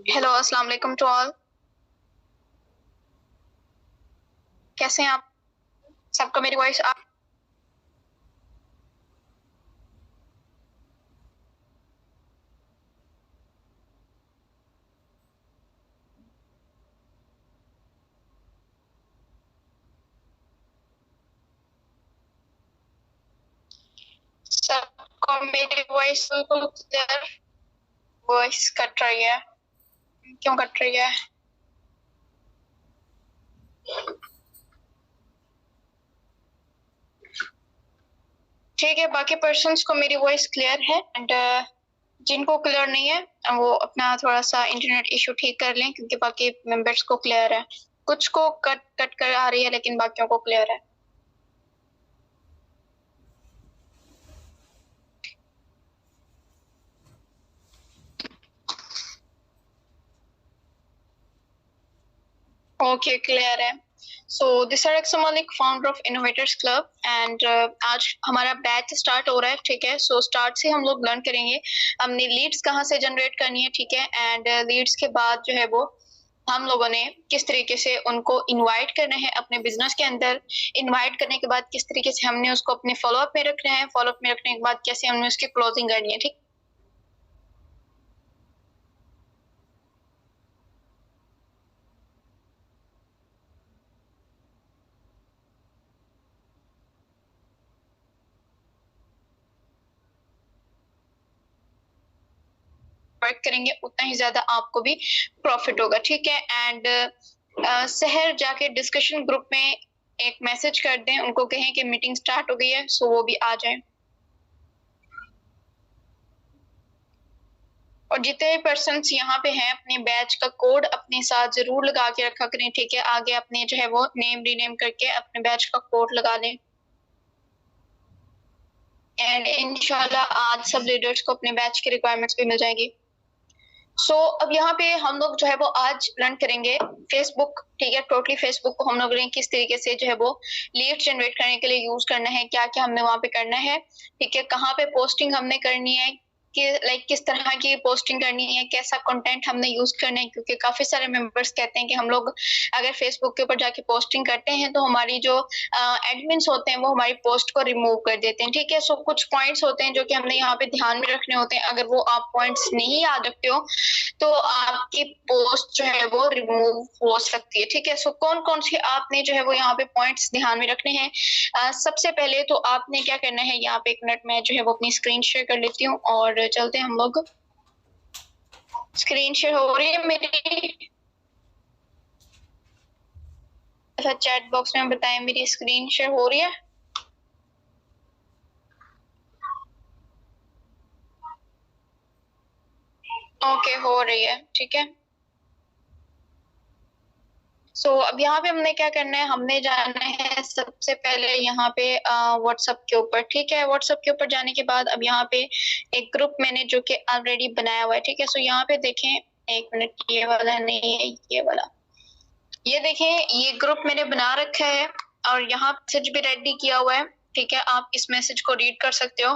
Hello, अस्सलाम वालेकुम to all. कैसे हैं आप? सबको मेरी वॉइस आ सबको मेरी वॉइस बिल्कुल क्लियर? वॉइस कट रही है, क्यों कट रही है? ठीक है, बाकी पर्सन्स को मेरी वॉइस क्लियर है एंड जिनको क्लियर नहीं है वो अपना थोड़ा सा इंटरनेट इशू ठीक कर लें, क्योंकि बाकी मेंबर्स को क्लियर है। कुछ को कट कट कर आ रही है लेकिन बाकियों को क्लियर है। ओके, क्लियर है। So this R X Malik, founder of innovators club and आज हमारा बैच स्टार्ट हो रहा है। ठीक है, सो स्टार्ट से हम लोग लर्न करेंगे हमने लीड्स कहाँ से जनरेट करनी है। ठीक है, एंड लीड्स के बाद जो है वो हम लोगों ने किस तरीके से उनको इनवाइट करना है अपने बिजनेस के अंदर। इनवाइट करने के बाद किस तरीके से हमने उसको अपने फॉलोअप में रखना है, फॉलोअप में रखने के बाद कैसे हमने उसकी क्लोजिंग करनी है। ठीक, वर्क करेंगे उतना ही ज्यादा आपको भी प्रॉफिट होगा। ठीक है, एंड शहर जाके डिस्कशन ग्रुप में एक मैसेज कर दें, उनको कहें कि मीटिंग स्टार्ट हो गई है, सो वो भी आ जाएं। और जितने पर्सन यहाँ पे हैं अपने बैच का कोड अपने साथ जरूर लगा के रखा करें। ठीक है, आगे अपने जो है वो नेम रीनेम करके अपने बैच का कोड लगा लें एंड इंशाल्लाह आज सब लीडर्स को अपने बैच की रिक्वायरमेंट्स भी मिल जाएगी। सो अब यहाँ पे हम लोग जो है वो आज लर्न करेंगे फेसबुक। ठीक है, टोटली फेसबुक को हम लोग ने किस तरीके से जो है वो लीड जनरेट करने के लिए यूज करना है, क्या क्या हमने वहां पे करना है। ठीक है, कहाँ पे पोस्टिंग हमने करनी है, कि लाइक किस तरह की पोस्टिंग करनी है, कैसा कंटेंट हमने यूज करना है, क्योंकि काफी सारे मेंबर्स कहते हैं कि हम लोग अगर फेसबुक के ऊपर जाके पोस्टिंग करते हैं तो हमारी जो एडमिन्स होते हैं वो हमारी पोस्ट को रिमूव कर देते हैं। ठीक है, सो कुछ पॉइंट्स होते हैं जो कि हमने यहाँ पे ध्यान में रखने होते हैं। अगर वो आप पॉइंट्स नहीं याद रखते हो तो आपकी पोस्ट जो है वो रिमूव हो सकती है। ठीक है, सो कौन कौन सी आपने जो है वो यहाँ पे पॉइंट्स ध्यान में रखने हैं। सबसे पहले तो आपने क्या करना है, यहाँ पे एक मिनट में जो है वो अपनी स्क्रीन शेयर कर लेती हूँ और चलते हैं हम लोग। स्क्रीन शेयर हो रही है मेरी? अच्छा, चैट बॉक्स में बताएं मेरी स्क्रीन शेयर हो रही है? ओके, हो रही है। ठीक है, सो अब यहाँ पे हमने क्या करना है, हमने जाना है सबसे पहले यहाँ पे व्हाट्सएप के ऊपर। ठीक है, व्हाट्सएप के ऊपर जाने के बाद अब यहाँ पे एक ग्रुप मैंने जो कि ऑलरेडी बनाया हुआ है। ठीक है, सो यहाँ पे देखें, एक मिनट, ये वाला नहीं है, ये वाला, ये देखें, ये ग्रुप मैंने बना रखा है और यहाँ मैसेज भी रेडी किया हुआ है। ठीक है, आप इस मैसेज को रीड कर सकते हो।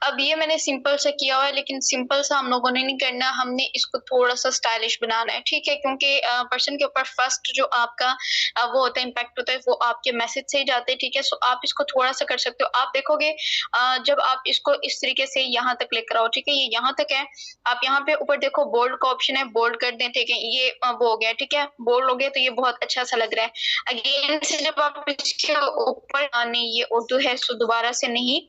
अब ये मैंने सिंपल से किया हुआ है, लेकिन सिंपल सा हम लोगों ने नहीं करना, हमने इसको थोड़ा सा स्टाइलिश बनाना है। ठीक है, क्योंकि पर्सन के ऊपर फर्स्ट जो आपका वो होता है, इम्पैक्ट होता है, वो आपके मैसेज से ही जाते हैं। ठीक है, सो आप इसको थोड़ा सा कर सकते हो। आप देखोगे जब आप इसको इस तरीके से यहाँ तक लेकर आओ, ठीक है, ये यहाँ तक है, आप यहाँ पे ऊपर देखो बोल्ड का ऑप्शन है, बोल्ड कर दें। ठीक है, ये वो हो गया। ठीक है, बोल्ड हो गया तो ये बहुत अच्छा सा लग रहा है। अगेन से जब आप इसके ऊपर नहीं, ये उर्दू है सो दोबारा से नहीं,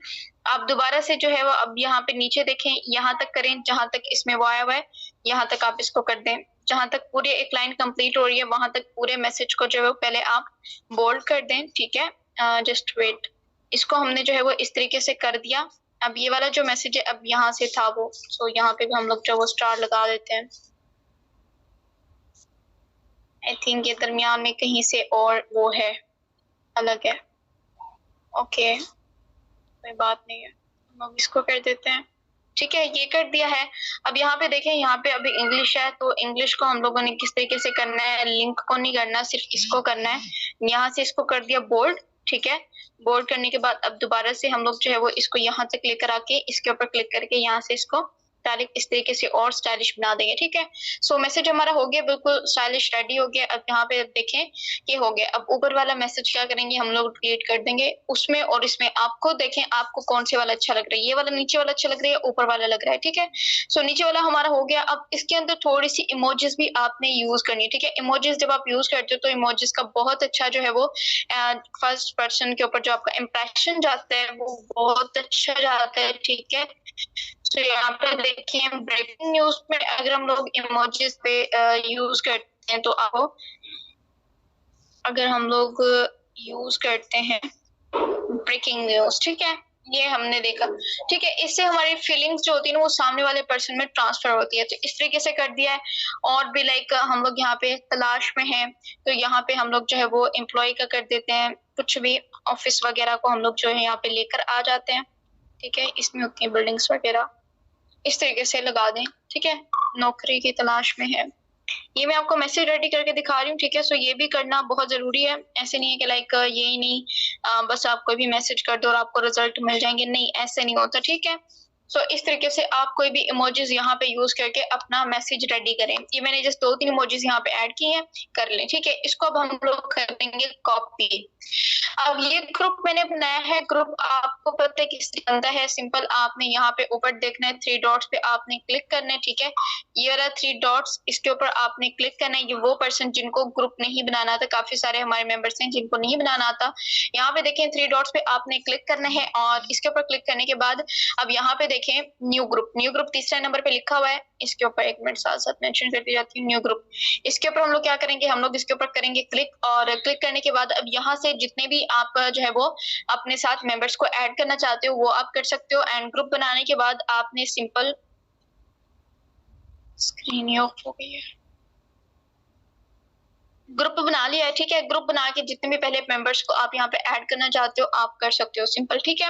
आप दोबारा से जो है वो अब यहाँ पे नीचे देखें, यहाँ तक करें जहां तक इसमें वो आया हुआ है, यहाँ तक आप इसको कर दें। जहां तक पूरे एक लाइन कंप्लीट हो रही है वहां तक पूरे मैसेज को जो है वो पहले आप बोल्ड कर दें। ठीक है, जस्ट वेट, इसको हमने जो है वो इस तरीके से कर दिया। अब ये वाला जो मैसेज है अब यहाँ से था वो, सो यहाँ पे भी हम लोग जो वो स्टार लगा देते हैं। आई थिंक ये दरमियान में कहीं से और वो है, अलग है। ओके, कोई बात नहीं है, हम लोग इसको कर देते हैं। ठीक है, ये कर दिया है। अब यहाँ पे देखें, यहाँ पे अभी इंग्लिश है तो इंग्लिश को हम लोगों ने किस तरीके से करना है, लिंक को नहीं करना, सिर्फ इसको करना है। यहाँ से इसको कर दिया बोल्ड। ठीक है, बोल्ड करने के बाद अब दोबारा से हम लोग जो है वो इसको यहाँ तक लेकर आके इसके ऊपर क्लिक करके यहाँ से इसको तारीख इस तरीके से और स्टाइलिश बना देंगे, ठीक है। सो मैसेज हमारा हो गया, बिल्कुल स्टाइलिश रेडी हो गया। अब यहाँ पे देखें ये हो गया। अब ऊपर वाला मैसेज क्या करेंगे हम लोग, डिलीट कर देंगे। उसमें और इसमें आपको देखें आपको कौन से वाला अच्छा लग रहा है, ये वाला नीचे वाला अच्छा लग रहा है, ऊपर वाला लग रहा है, ठीक है। सो नीचे वाला हमारा हो गया। अब इसके अंदर थोड़ी सी इमोजीज भी आपने यूज करनी है, ठीक है। इमोजीज जब आप यूज करते हो तो इमोजीज का बहुत अच्छा जो है वो फर्स्ट पर्सन के ऊपर जो आपका इम्प्रेशन जाता है वो बहुत अच्छा जाता है, ठीक है। तो यहाँ पे देखिए ब्रेकिंग न्यूज में अगर हम लोग इमोजीज पे यूज करते हैं तो आपको, अगर हम लोग यूज करते हैं ब्रेकिंग न्यूज, ठीक है, ये हमने देखा, ठीक है। इससे हमारी फीलिंग्स जो होती है ना वो सामने वाले पर्सन में ट्रांसफर होती है। तो इस तरीके से कर दिया है। और भी लाइक हम लोग यहाँ पे तलाश में हैं तो यहाँ पे हम लोग जो है वो एम्प्लॉय का कर देते हैं, कुछ भी ऑफिस वगैरह को हम लोग जो है यहाँ पे लेकर आ जाते हैं, ठीक है। इसमें होती है बिल्डिंग्स वगैरह, इस तरीके से लगा दें, ठीक है। नौकरी की तलाश में है, ये मैं आपको मैसेज रेडी करके दिखा रही हूँ, ठीक है। सो ये भी करना बहुत जरूरी है। ऐसे नहीं है कि लाइक ये ही नहीं बस आप कोई भी मैसेज कर दो और आपको रिजल्ट मिल जाएंगे, नहीं ऐसे नहीं होता, ठीक है। सो इस तरीके से आप कोई भी इमोजीज यहाँ पे यूज करके अपना मैसेज रेडी करें। ये मैंने जस्ट 2-3 इमोजीज यहाँ पे ऐड की हैं, कर लें, ठीक है। इसको अब हम लोग करेंगे कॉपी। अब ये ग्रुप मैंने बनाया है, ग्रुप आपको पता है किस बनता है, सिंपल आपने यहाँ पे ऊपर देखना है 3 डॉट्स पे आपने क्लिक करना है, ठीक है। ये वाला 3 डॉट्स इसके ऊपर आपने क्लिक करना है। ये वो पर्सन जिनको ग्रुप नहीं बनाना था, काफी सारे हमारे मेंबर्स हैं जिनको नहीं बनाना आता। यहाँ पे देखें 3 डॉट्स पे आपने क्लिक करना है और इसके ऊपर क्लिक करने के बाद अब यहाँ पे देखें न्यू ग्रुप तीसरा नंबर पे लिखा हुआ है, इसके ऊपर 1 मिनट साथ साथ मेंशन कर दी जाती है न्यू ग्रुप। इसके ऊपर हम लोग क्या करेंगे, हम लोग इसके ऊपर करेंगे क्लिक और क्लिक करने के बाद अब यहाँ से जितने भी आप जो है वो अपने साथ मेंबर्स को ऐड करना चाहते हो वो आप कर सकते हो। एंड ग्रुप बनाने के बाद आपने सिंपल स्क्रीन ऑफ हो गई है, ग्रुप बना लिया है, ठीक है। ग्रुप बना के जितने भी पहले मेंबर्स को आप यहाँ पे ऐड करना चाहते हो आप कर सकते हो, सिंपल, ठीक है।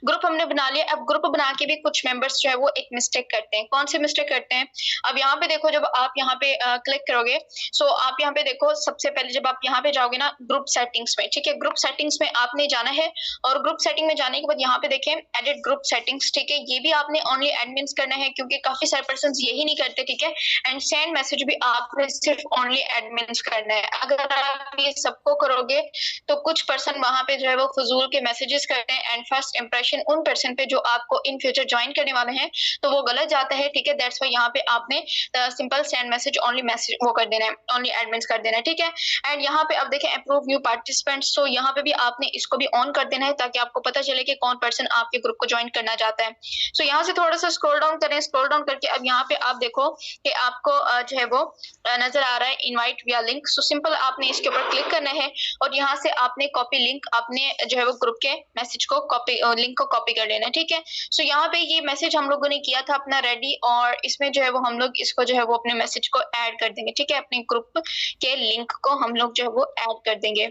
ग्रुप हमने बना लिया। अब ग्रुप बना के भी कुछ मेंबर्स जो है वो एक मिस्टेक करते हैं। कौन सी मिस्टेक करते हैं, अब यहाँ पे देखो जब आप यहाँ पे क्लिक करोगे सो आप यहाँ पे देखो सबसे पहले जब आप यहाँ पे जाओगे ना ग्रुप सेटिंग्स में, ठीक है, ग्रुप सेटिंग्स में आपने जाना है और ग्रुप सेटिंग में जाने के बाद यहाँ पे देखें एडिट ग्रुप सेटिंग्स, ठीक है। ये भी आपने ओनली एडमिन्स करना है क्योंकि काफी सारे पर्सन यही नहीं करते, ठीक है। एंड सेंड मैसेज भी आपने सिर्फ ओनली एडमिन्स करना है। अगर आप ये सबको करोगे तो कुछ पर्सन वहां पे जो है वो फजूल के मैसेजेस करते हैं एंड फर्स्ट इंप्रेशन उन पर्सन पे जो आपको इन फ्यूचर ज्वाइन करने वाले हैं तो वो गलत जाता है, ठीक है। दैट्स व्हाई यहाँ पे आपने simple send message only message वो कर देना है, ओनली एडमिन्स कर देना है, ठीक है। एंड यहाँ पे अब देखें अप्रूव न्यू पार्टिसिपेंट्स, तो यहाँ पे भी आपने इसको भी ऑन कर देना है ताकि आपको पता चले कि कौन पर्सन आपके ग्रुप को ज्वाइन करना चाहता है। सो यहाँ से थोड़ा सा स्क्रॉल डाउन करें, स्क्रॉल डाउन करके अब यहाँ पे आप देखो कि आपको जो है वो नजर आ रहा है इनवाइट विया लिंक। सो सिंपल आपने इसके ऊपर क्लिक करना है और यहाँ से आपने कॉपी लिंक अपने जो है वो ग्रुप के मैसेज को कॉपी लिंक को कॉपी कर लेना है, ठीक है। सो यहाँ पे ये मैसेज हम लोगों ने किया था अपना रेडी और इसमें जो है वो हम लोग इसको जो है वो अपने मैसेज को ऐड कर देंगे, ठीक है। अपने ग्रुप के लिंक को हम लोग जो है वो ऐड कर देंगे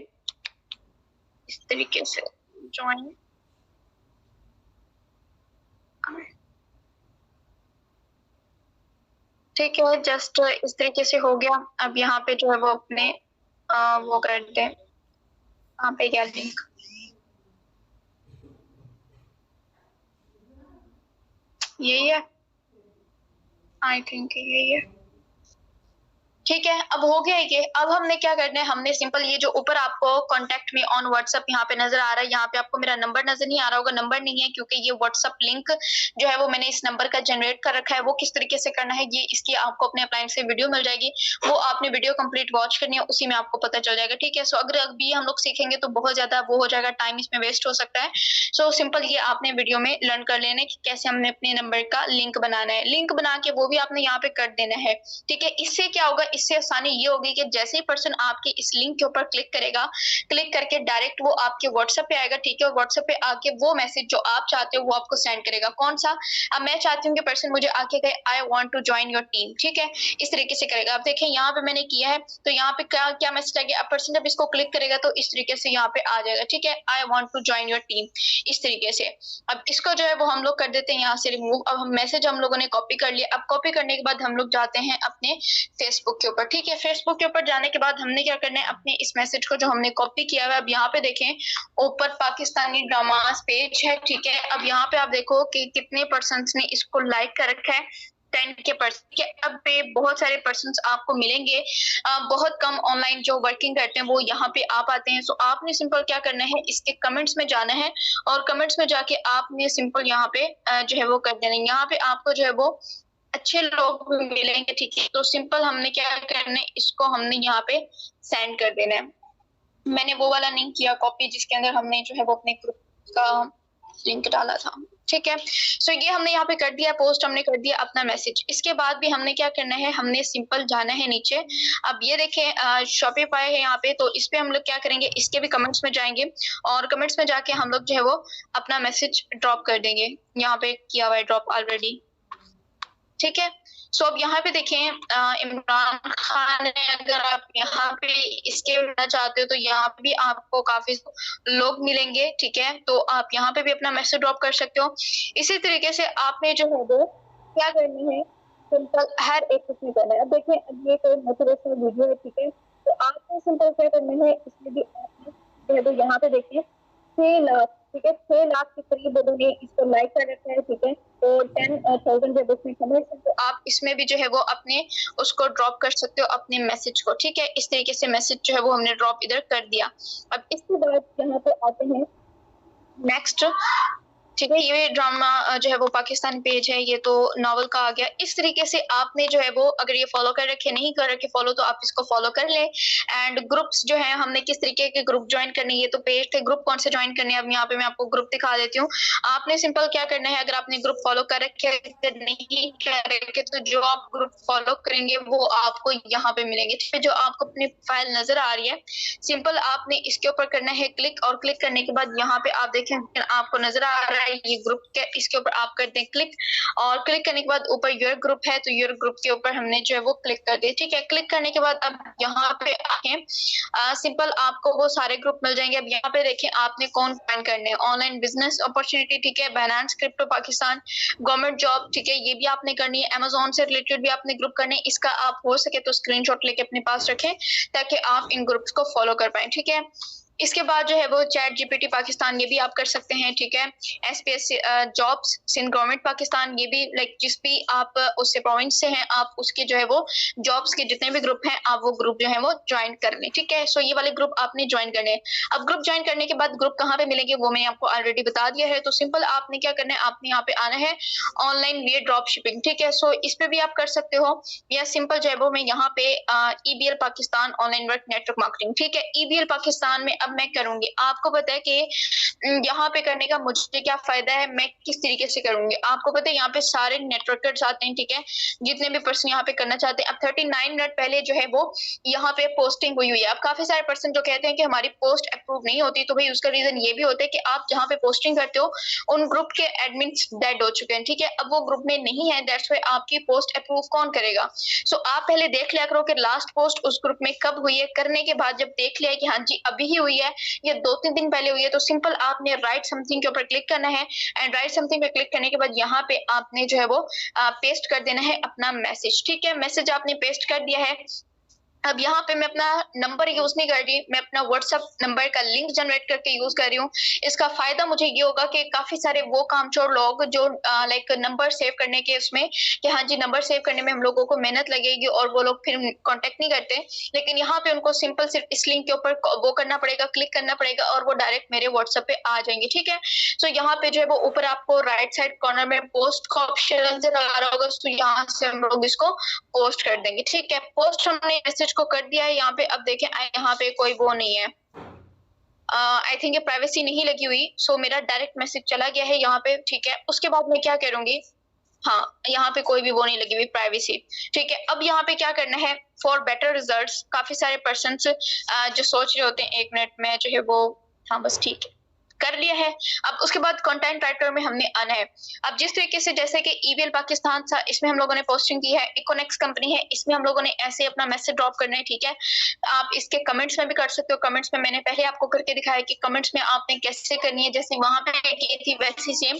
इस तरीके से, ज्वाइन, ठीक है। जस्ट इस तरीके से हो गया। अब यहाँ पे जो है वो अपने वो कर दें, यहाँ पे क्या लिंक, यही है, आई थिंक यही है, ठीक है। अब हो गया ये। अब हमने क्या करना है, हमने सिंपल ये जो ऊपर आपको कांटेक्ट में ऑन व्हाट्सएप यहाँ पे नजर आ रहा है, यहाँ पे आपको मेरा नंबर नजर नहीं आ रहा होगा, नंबर नहीं है क्योंकि ये व्हाट्सएप लिंक जो है वो मैंने इस नंबर का जनरेट कर रखा है। वो किस तरीके से करना है ये इसकी आपको अपने अप्लायंस से वीडियो मिल जाएगी, वो आपने वीडियो कंप्लीट वॉच करनी है, उसी में आपको पता चल जाएगा, ठीक है। सो अगर अभी हम लोग सीखेंगे तो बहुत ज्यादा वो हो जाएगा, टाइम इसमें वेस्ट हो सकता है। सो सिंपल ये आपने वीडियो में लर्न कर लेना है कि कैसे हमने अपने नंबर का लिंक बनाना है। लिंक बना के वो भी आपने यहाँ पे कर देना है, ठीक है। इससे क्या होगा, इससे आसानी ये होगी कि जैसे ही पर्सन आपके इस लिंक के ऊपर क्लिक करेगा, क्लिक करके डायरेक्ट वो आपके व्हाट्सएप पे आएगा, ठीक है। और व्हाट्सएप पे आके वो मैसेज जो आप चाहते हो वो आपको सेंड करेगा। कौन सा, अब मैं चाहती हूँ कि पर्सन मुझे आके कहे I want to join your team, ठीक है, इस तरीके से करेगा। अब देखें यहाँ पे मैंने किया है तो यहाँ पे क्या क्या मैसेज आ गया। अब पर्सन जब इसको क्लिक करेगा तो इस तरीके से यहाँ पे आ जाएगा, ठीक है, I want to join your team, इस तरीके से। अब इसको जो है वो हम लोग कर देते हैं यहाँ से रिमूव। अब हम मैसेज हम लोगों ने कॉपी कर लिया। अब कॉपी करने के बाद हम लोग जाते हैं अपने फेसबुक के ऊपर, ठीक है। फेसबुक के ऊपर जाने के बाद हमने क्या करना है, अपने इस मैसेज को जो हमने कॉपी किया हुआ है, अब यहाँ पे देखें ऊपर पाकिस्तानी ड्रामास पेज है, ठीक है। अब यहाँ पे आप देखो कि कितने पर्सन्स ने इसको लाइक कर रखा है, 10 के पर्सन के। अब पे बहुत सारे पर्सन्स आपको मिलेंगे, बहुत कम ऑनलाइन जो वर्किंग करते हैं वो यहाँ पे आ पाते हैं। सो आपने सिंपल क्या करना है, इसके कमेंट्स में जाना है और कमेंट्स में जाके आपने सिंपल यहाँ पे जो है वो कर देना है। यहाँ पे आपको जो है वो अच्छे लोग मिलेंगे, ठीक है। तो सिंपल हमने क्या करना है, इसको हमने यहाँ पे सेंड कर देना है। मैंने वो वाला नहीं किया कॉपी जिसके अंदर हमने जो है वो अपने ग्रुप का लिंक डाला था, ठीक है। सो ये हमने यहाँ पे कर दिया, पोस्ट हमने कर दिया अपना मैसेज। इसके बाद भी हमने क्या करना है, हमने सिंपल जाना है नीचे। अब ये देखें शॉपिफाई है यहाँ पे, तो इस पे हम लोग क्या करेंगे, इसके भी कमेंट्स में जाएंगे और कमेंट्स में जाके हम लोग जो है वो अपना मैसेज ड्रॉप कर देंगे। यहाँ पे किया हुआ है ड्रॉप ऑलरेडी, ठीक है। सो अब यहाँ पे देखें इमरान खान है, अगर आप यहाँ पे इसके मिलना चाहते हो तो यहाँ पे भी आपको काफी लोग मिलेंगे, ठीक है। तो आप यहाँ पे भी अपना मैसेज ड्रॉप कर सकते हो। इसी तरीके से आपने जो है वो क्या करनी है, सिंपल हर एक कुछ नहीं करना है। अब देखें, अब ये कोई मोटिवेशनल वीडियो है, ठीक है। तो आपने सिंपल क्या करना है, इसमें भी आपने जो है वो यहाँ पे देखिए 6 लाख, ठीक है, 6 लाख के करीब उन्होंने इसको लाइक कर रखा है, ठीक है। तो 10,000 जब उसमें कमेंट्स हैं, तो आप इसमें भी जो है वो अपने उसको ड्रॉप कर सकते हो अपने मैसेज को, ठीक है। इस तरीके से मैसेज जो है वो हमने ड्रॉप इधर कर दिया। अब इसके बाद यहाँ पे आते हैं नेक्स्ट, ठीक है। ये ड्रामा जो है वो पाकिस्तान पेज है, ये तो नॉवल का आ गया। इस तरीके से आपने जो है वो अगर ये फॉलो कर रखे, नहीं कर रखे फॉलो, तो आप इसको फॉलो कर लें। एंड ग्रुप्स जो है हमने किस तरीके के ग्रुप ज्वाइन करने, ये तो पेज थे, ग्रुप कौन से ज्वाइन करने, अब यहाँ पे मैं आपको ग्रुप दिखा देती हूँ। आपने सिंपल क्या करना है, अगर आपने ग्रुप फॉलो कर रखे, अगर नहीं कर रखे, तो जो आप ग्रुप फॉलो करेंगे वो आपको यहाँ पे मिलेंगे, ठीक है। जो आपको अपनी फाइल नजर आ रही है, सिंपल आपने इसके ऊपर करना है क्लिक, और क्लिक करने के बाद यहाँ पे आप देखें आपको नजर आ रहा है ये ग्रुप के, इसके ऊपर आप करते हैं क्लिक, और क्लिक करने के बाद ऊपर योर ग्रुप है, तो योर ग्रुप के ऊपर हमने जो है वो क्लिक कर दिया, ठीक है। क्लिक करने के बाद अब यहाँ पे आए सिंपल आपको वो सारे ग्रुप मिल जाएंगे। अब यहाँ पे देखें आपने कौन ज्वाइन करने हैं, ऑनलाइन बिजनेस अपॉर्चुनिटी, ठीक है, Binance crypto Pakistan, government job, ठीक है, ये भी आपने करनी है। अमेजोन से रिलेटेड भी आपने ग्रुप करने, इसका आप हो सके तो स्क्रीनशॉट लेके अपने पास रखें ताकि आप इन ग्रुप्स को फॉलो कर पाए, ठीक है। इसके बाद जो है वो चैट जीपीटी पाकिस्तान, ये भी आप कर सकते हैं, ठीक है। SPS jobs Sindh government Pakistan, ये भी लाइक जिस भी आप उससे प्रोविंस से हैं, आप उसके जो है वो जॉब्स के जितने भी ग्रुप हैं, आप वो ग्रुप जो है वो ज्वाइन कर लें, ठीक है। सो ये वाले ग्रुप आपने ज्वाइन करने हैं। अब ग्रुप ज्वाइन करने के बाद ग्रुप कहाँ पे मिलेंगे वो मैंने आपको ऑलरेडी बता दिया है। तो सिंपल आपने क्या करना है, आपने यहाँ पे आना है ऑनलाइन वे ड्रॉप शिपिंग, ठीक है। सो इस पे भी आप कर सकते हो, या सिंपल जो है वो मैं यहाँ पे EBL Pakistan online work network marketing, ठीक है। ईबीएल पाकिस्तान में अब मैं करूंगी, आपको पता है कि यहाँ पे करने का मुझे क्या फायदा है, मैं किस तरीके से करूंगी। आपको पता है यहाँ पे सारे नेटवर्कर्स आते हैं, ठीक है, जितने भी पर्सन यहाँ पे करना चाहते हैं। अब 39 मिनट पहले जो है वो यहाँ पे पोस्टिंग हुई है। अब काफी सारे पर्सन जो कहते हैं कि हमारी पोस्ट अप्रूव नहीं होती, तो भाई उसका रीजन ये भी होता है कि आप जहाँ पे पोस्टिंग करते हो उन ग्रुप के एडमिन्स डेड हो चुके हैं, ठीक है। अब वो ग्रुप में नहीं है, दैट्स व्हाई आपकी पोस्ट अप्रूव कौन करेगा। सो आप पहले देख लिया करो कि लास्ट पोस्ट उस ग्रुप में कब हुई है। करने के बाद जब देख लिया कि हाँ जी अभी ही हुई है, ये 2-3 दिन पहले हुई है, तो सिंपल आपने राइट समथिंग के ऊपर क्लिक करना है। एंड राइट समथिंग पे क्लिक करने के बाद यहाँ पे आपने जो है वो पेस्ट कर देना है अपना मैसेज, ठीक है। मैसेज आपने पेस्ट कर दिया है। अब यहाँ पे मैं अपना नंबर यूज नहीं कर रही, मैं अपना व्हाट्सएप नंबर का लिंक जनरेट करके यूज कर रही हूँ। इसका फायदा मुझे ये होगा कि काफी सारे वो कामचोर लोग जो लाइक नंबर सेव करने के उसमें कि हाँ जी नंबर सेव करने में हम लोगों को मेहनत लगेगी और वो लोग फिर कांटेक्ट नहीं करते, लेकिन यहाँ पे उनको सिंपल सिर्फ इस लिंक के ऊपर वो करना पड़ेगा, क्लिक करना पड़ेगा और वो डायरेक्ट मेरे व्हाट्सएप पे आ जाएंगे, ठीक है। सो यहाँ पे जो है वो ऊपर आपको राइट साइड कॉर्नर में पोस्ट का ऑप्शन नजर आ रहा होगा, तो यहाँ से हम लोग इसको पोस्ट कर देंगे, ठीक है। पोस्ट हमने मैसेज को कर दिया है यहाँ पे। अब देखें यहाँ पे कोई वो नहीं है, आई थिंक ये प्राइवेसी नहीं लगी हुई, सो मेरा डायरेक्ट मैसेज चला गया है यहाँ पे, ठीक है। उसके बाद मैं क्या करूंगी, हाँ यहाँ पे कोई भी वो नहीं लगी हुई प्राइवेसी, ठीक है। अब यहाँ पे क्या करना है, फॉर बेटर रिजल्ट्स, काफी सारे पर्सन जो सोच रहे होते हैं 1 मिनट में जो है वो, हाँ बस ठीक है कर लिया है। अब उसके बाद कंटेंट राइटर में हमने आना है। अब जिस तरीके से जैसे कि ईबीएल पाकिस्तान था, इसमें हम लोगों ने पोस्टिंग की है, इकोनेक्स कंपनी है, इसमें हम लोगों ने ऐसे अपना मैसेज ड्रॉप करना है, ठीक है। आप इसके कमेंट्स में भी कर सकते हो। कमेंट्स में मैंने पहले आपको करके दिखाया कि कमेंट्स में आपने कैसे करनी है, जैसे वहां पे की थी वैसी सेम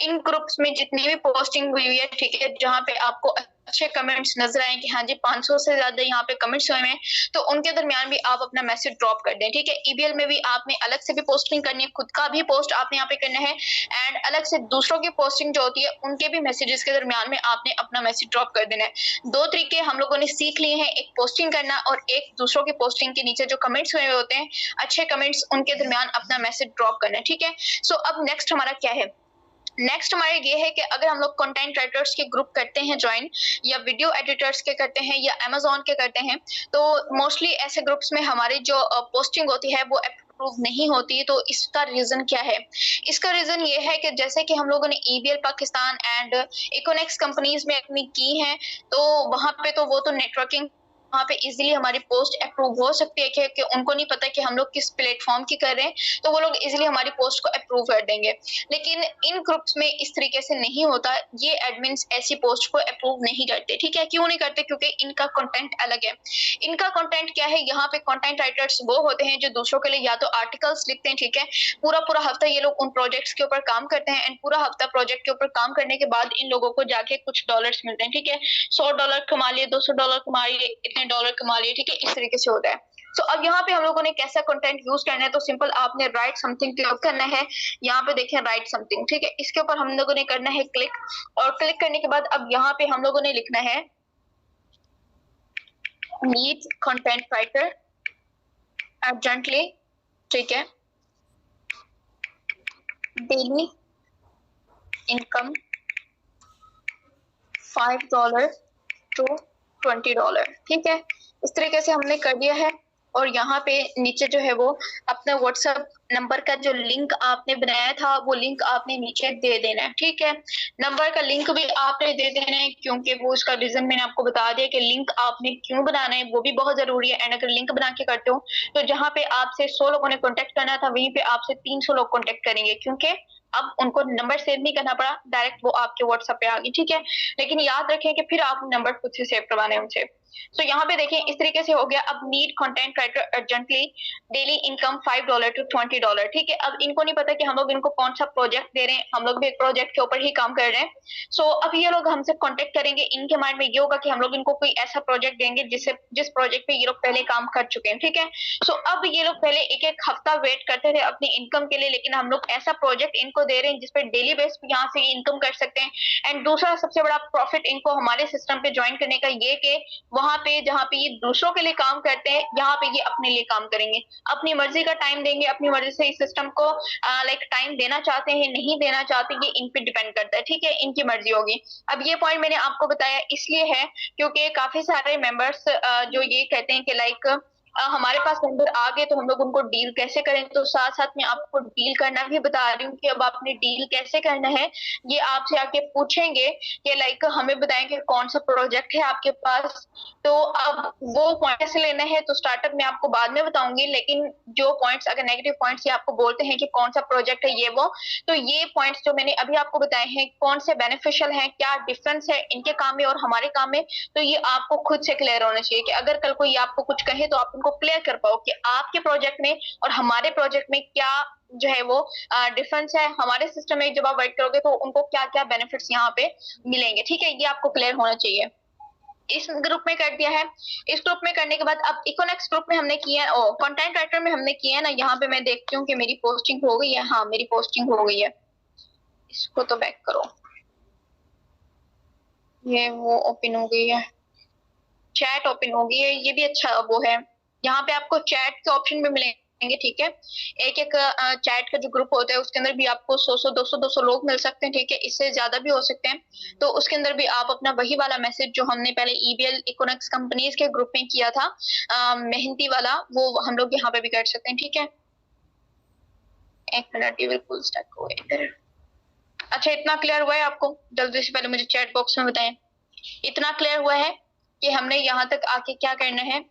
इन ग्रुप्स में जितनी भी पोस्टिंग हुई है, ठीक है, जहाँ पे आपको अच्छे कमेंट्स नजर आए कि हाँ जी 500 से ज्यादा यहाँ पे कमेंट्स हुए हैं, तो उनके दरमियान भी आप अपना मैसेज ड्रॉप कर दें। ठीक है, ईबीएल में भी आपने अलग से भी पोस्टिंग करनी है, खुद का भी पोस्ट आपने यहाँ पे करना है, एंड अलग से दूसरों की पोस्टिंग जो होती है उनके भी मैसेजेस के दरमियान में आपने अपना मैसेज ड्रॉप कर देना है। दो तरीके हम लोगों ने सीख लिए हैं, एक पोस्टिंग करना और एक दूसरों की पोस्टिंग के नीचे जो कमेंट्स हुए होते हैं अच्छे कमेंट्स, उनके दरमियान अपना मैसेज ड्रॉप करना है। ठीक है, सो अब नेक्स्ट हमारा क्या है? नेक्स्ट हमारे ये है कि अगर हम लोग कंटेंट राइटर्स के ग्रुप करते हैं ज्वाइन, या वीडियो एडिटर्स के करते हैं, या अमेजोन के करते हैं, तो मोस्टली ऐसे ग्रुप्स में हमारी जो पोस्टिंग होती है वो अप्रूव नहीं होती। तो इसका रीजन क्या है? इसका रीजन ये है कि जैसे कि हम लोगों ने ईबीएल पाकिस्तान एंड इकोनेक्स कंपनीज में अपनी की है, तो वहां पे तो वो तो नेटवर्किंग, वहाँ पे इजीली हमारी पोस्ट अप्रूव हो सकती है कि उनको नहीं पता कि हम लोग किस प्लेटफॉर्म की कर रहे हैं, तो वो लोग इजीली हमारी पोस्ट को अप्रूव कर देंगे। लेकिन इन ग्रुप्स में इस तरीके से नहीं होता, ये एडमिन्स ऐसी पोस्ट को अप्रूव नहीं करते। ठीक है, क्यों नहीं करते? क्योंकि इनका कंटेंट अलग है। इनका कंटेंट क्या है? यहाँ पे कंटेंट राइटर्स वो होते हैं जो दूसरों के लिए या तो आर्टिकल्स लिखते हैं, ठीक है, पूरा पूरा हफ्ता ये लोग उन प्रोजेक्ट्स के ऊपर काम करते हैं, एंड पूरा हफ्ता प्रोजेक्ट के ऊपर काम करने के बाद इन लोगों को जाके कुछ डॉलर्स मिलते हैं। ठीक है, $100 कमा लिए, $200 कमा लिए, इतने डॉलर कमा लिए। ठीक है, इस तरीके से होता है। सो अब यहाँ पे हम लोगों ने कैसा कंटेंट यूज करना है? तो सिंपल, आपने राइट समथिंग क्लिक करना है। यहाँ पे देखें राइट समथिंग, ठीक है, इसके ऊपर हम लोगों ने करना है क्लिक, और क्लिक करने के बाद अब यहाँ पे हम लोगों ने लिखना है नीड कंटेंट राइटर अर्जेंटली। ठीक है, डेली इनकम $5 to $20। ठीक है, इस तरीके से हमने कर दिया है। और यहाँ पे नीचे जो है वो अपना व्हाट्सएप नंबर का जो लिंक आपने बनाया था वो लिंक आपने नीचे दे देना है। ठीक है, नंबर का लिंक भी आपने दे देना है, क्योंकि वो उसका रीजन मैंने आपको बता दिया कि लिंक आपने क्यों बनाना है, वो भी बहुत जरूरी है। एंड अगर लिंक बना के करते हो तो जहाँ पे आपसे 100 लोगों ने कॉन्टेक्ट करना था, वहीं पे आपसे 300 लोग कॉन्टेक्ट करेंगे, क्योंकि अब उनको नंबर सेव नहीं करना पड़ा, डायरेक्ट वो आपके व्हाट्सएप पे आ गई। ठीक है, लेकिन याद रखें कि फिर आप नंबर खुद से सेव करवाने हैं उनसे। तो यहाँ पे देखें इस तरीके से हो गया। अब need content writer urgently, daily income $5 to $20। ठीक है, अब इनको नहीं पता कि हम लोग इनको कौन सा प्रोजेक्ट दे रहे हैं, हम लोग भी एक प्रोजेक्ट के ऊपर ही काम कर रहे हैं। सो अब ये लोग हमसे कांटेक्ट करेंगे, इनके माइंड में ये होगा कि हम लोग इनको कोई ऐसा प्रोजेक्ट देंगे जिस प्रोजेक्ट पे ये लोग पहले काम कर चुके हैं। ठीक है, सो अब ये लोग पहले एक एक हफ्ता वेट करते थे अपनी इनकम के लिए, लेकिन हम लोग ऐसा प्रोजेक्ट इनको दे रहे हैं जिसपे डेली बेस पे यहाँ से इनकम कर सकते हैं। एंड दूसरा सबसे बड़ा प्रॉफिट इनको हमारे सिस्टम पे ज्वाइन करने का ये कि वहां पे जहाँ पे ये दूसरों के लिए काम करते हैं, यहाँ पे ये अपने लिए काम करेंगे, अपनी मर्जी का टाइम देंगे, अपनी मर्जी से इस सिस्टम को लाइक टाइम देना चाहते हैं नहीं देना चाहते, ये इन पे डिपेंड करता है। ठीक है, इनकी मर्जी होगी। अब ये पॉइंट मैंने आपको बताया इसलिए है क्योंकि काफी सारे मेंबर्स जो ये कहते हैं कि लाइक हमारे पास मेंबर आ गए तो हम लोग उनको डील कैसे करें, तो साथ साथ में आपको डील करना भी बता रही हूँ कि अब आपने डील कैसे करना है। ये आपसे आके पूछेंगे कि लाइक हमें बताएंगे कौन सा प्रोजेक्ट है आपके पास, तो अब वो पॉइंट कैसे लेना है तो स्टार्टअप में आपको बाद में बताऊंगी। लेकिन जो पॉइंट्स, अगर नेगेटिव पॉइंट्स ये आपको बोलते हैं कि कौन सा प्रोजेक्ट है ये वो, तो ये पॉइंट्स जो मैंने अभी आपको बताए हैं कौन से बेनिफिशियल हैं, क्या डिफरेंस है इनके काम में और हमारे काम में, तो ये आपको खुद से क्लियर होना चाहिए कि अगर कल कोई आपको कुछ कहे तो आप उनको क्लियर कर पाओ कि आपके प्रोजेक्ट में और हमारे प्रोजेक्ट में क्या जो है वो डिफरेंस है। हमारे सिस्टम में जब आप वर्क करोगे तो उनको क्या क्या बेनिफिट्स यहाँ पे मिलेंगे। ठीक है, ये आपको क्लियर होना चाहिए। इस ग्रुप में कर दिया है। इस ग्रुप में करने के बाद अब इकोनेक्स ग्रुप में हमने किया है, ओ कंटेंट राइटर में हमने किया है ना, यहाँ पे मैं देखती हूँ कि मेरी पोस्टिंग हो गई है। हाँ, मेरी पोस्टिंग हो गई है। इसको तो बैक करो, ये वो ओपन हो गई है, चैट ओपन हो गई है, ये भी अच्छा वो है। यहाँ पे आपको चैट के ऑप्शन भी मिलेंगे। ठीक है, एक एक चैट का जो ग्रुप होता है उसके अंदर भी आपको 100 200 लोग मिल सकते हैं। ठीक है, इससे ज्यादा भी हो सकते हैं। तो उसके अंदर भी आप अपना वही वाला मैसेज जो हमने पहले ईबीएल इकोनेक्स कंपनीज के ग्रुप में किया था मेहनती वाला, वो हम लोग यहाँ पे भी कर सकते हैं। ठीक है, एक मिनट, ये बिल्कुल स्टक हो गया इधर। अच्छा, इतना क्लियर हुआ है आपको? जल्दी से पहले मुझे चैट बॉक्स में बताएं, इतना क्लियर हुआ है कि हमने यहाँ तक आके क्या करना है?